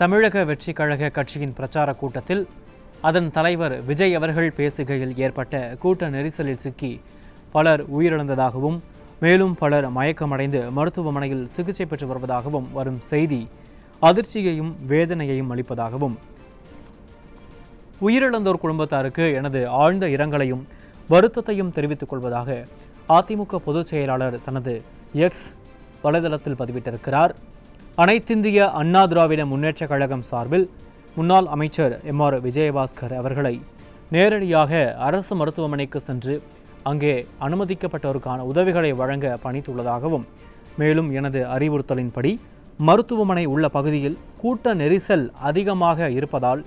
தமிழக வெற்றி கழக கட்சியின் பிரச்சார கூட்டத்தில் அதன் தலைவர் விஜய் அவர்கள் பேசுகையில் ஏற்பட்ட கூட்ட நெரிசலில் சிக்கி பலர் உயிரிழந்ததாகவும் மேலும் பலர் மயக்கமடைந்து மருத்துவமனையில் சிகிச்சை பெற்று வருவதாகவும் வரும் செய்தி அதிர்ச்சியையும் வேதனையையும் அளிப்பதாகவும், உயிரிழந்தோர் குடும்பத்தாருக்கு எனது ஆழ்ந்த இரங்கலையும் வருத்தத்தையும் தெரிவித்துக் கொள்வதாக அதிமுக பொதுச் செயலாளர் தனது எக்ஸ் வலைதளத்தில் பதிவிட்டிருக்கிறார். அனைத்திந்திய அண்ணா திராவிட முன்னேற்ற கழகம் சார்பில் முன்னாள் அமைச்சர் எம்.ஆர். விஜயபாஸ்கர் அவர்களை நேரடியாக அரசு மருத்துவமனைக்கு சென்று அங்கே அனுமதிக்கப்பட்டோருக்கான உதவிகளை வழங்க பணித்துள்ளதாகவும், மேலும் எனது அறிவுறுத்தலின்படி மருத்துவமனை உள்ள பகுதியில் கூட்ட நெரிசல் அதிகமாக இருப்பதால்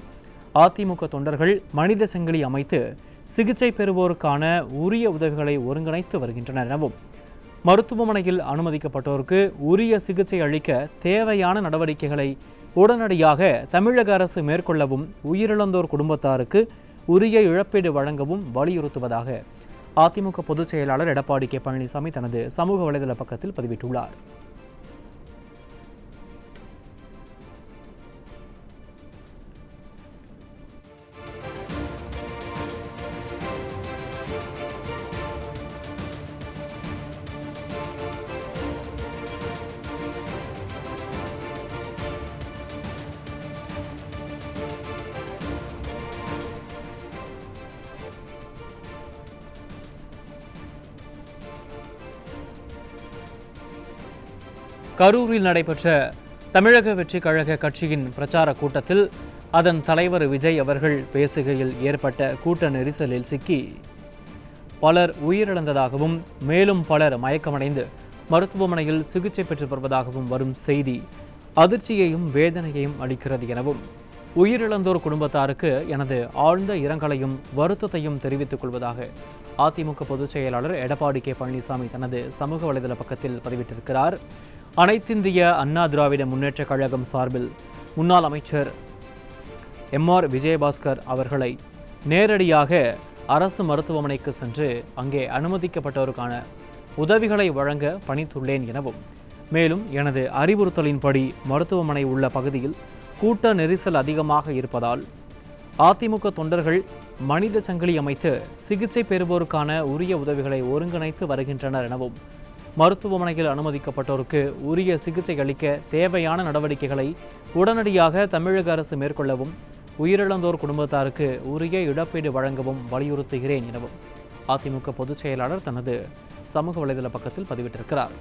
அதிமுக தொண்டர்கள் மனித சங்கிலி அமைத்து சிகிச்சை பெறுவோருக்கான உரிய உதவிகளை ஒருங்கிணைத்து வருகின்றனர் எனவும், மருத்துவமனையில் அனுமதிக்கப்பட்டோருக்கு உரிய சிகிச்சை அளிக்க தேவையான நடவடிக்கைகளை உடனடியாக தமிழக அரசு மேற்கொள்ளவும், உயிரிழந்தோர் குடும்பத்தாருக்கு உரிய இழப்பீடு வழங்கவும் வலியுறுத்துவதாக அதிமுக பொதுச் செயலாளர் எடப்பாடி கே பழனிசாமி தனது சமூக வலைதள பக்கத்தில் பதிவிட்டுள்ளார். கரூரில் நடைபெற்ற தமிழக வெற்றி கழக கட்சியின் பிரச்சார கூட்டத்தில் அதன் தலைவர் விஜய் அவர்கள் பேசுகையில் ஏற்பட்ட கூட்ட நெரிசலில் சிக்கி பலர் உயிரிழந்ததாகவும் மேலும் பலர் மயக்கமடைந்து மருத்துவமனையில் சிகிச்சை பெற்று வருவதாகவும் வரும் செய்தி அதிர்ச்சியையும் வேதனையையும் அளிக்கிறது எனவும், உயிரிழந்தோர் குடும்பத்தாருக்கு எனது ஆழ்ந்த இரங்கலையும் வருத்தத்தையும் தெரிவித்துக் கொள்வதாக அதிமுக பொதுச் செயலாளர் எடப்பாடி கே பழனிசாமி தனது சமூக வலைதள பக்கத்தில் பதிவிட்டிருக்கிறார். அனைத்திந்திய அண்ணா திராவிட முன்னேற்ற கழகம் சார்பில் முன்னாள் அமைச்சர் எம்.ஆர். விஜயபாஸ்கர் அவர்களை நேரடியாக அரசு மருத்துவமனைக்கு சென்று அங்கே அனுமதிக்கப்பட்டோருக்கான உதவிகளை வழங்க பணித்துள்ளேன் எனவும், மேலும் எனது அறிவுறுத்தலின்படி மருத்துவமனை உள்ள பகுதியில் கூட்ட நெரிசல் அதிகமாக இருப்பதால் அதிமுக தொண்டர்கள் மனித சங்கிலி அமைத்து சிகிச்சை பெறுவோருக்கான உரிய உதவிகளை ஒருங்கிணைத்து வருகின்றனர் எனவும், மருத்துவமனையில் அனுமதிக்கப்பட்டோருக்கு உரிய சிகிச்சை அளிக்க தேவையான நடவடிக்கைகளை உடனடியாக தமிழக அரசு மேற்கொள்ளவும், உயிரிழந்தோர் குடும்பத்தாருக்கு உரிய இழப்பீடு வழங்கவும் வலியுறுத்துகிறேன் எனவும் அதிமுக பொதுச் செயலாளர் தனது சமூக வலைதள பக்கத்தில் பதிவிட்டிருக்கிறார்.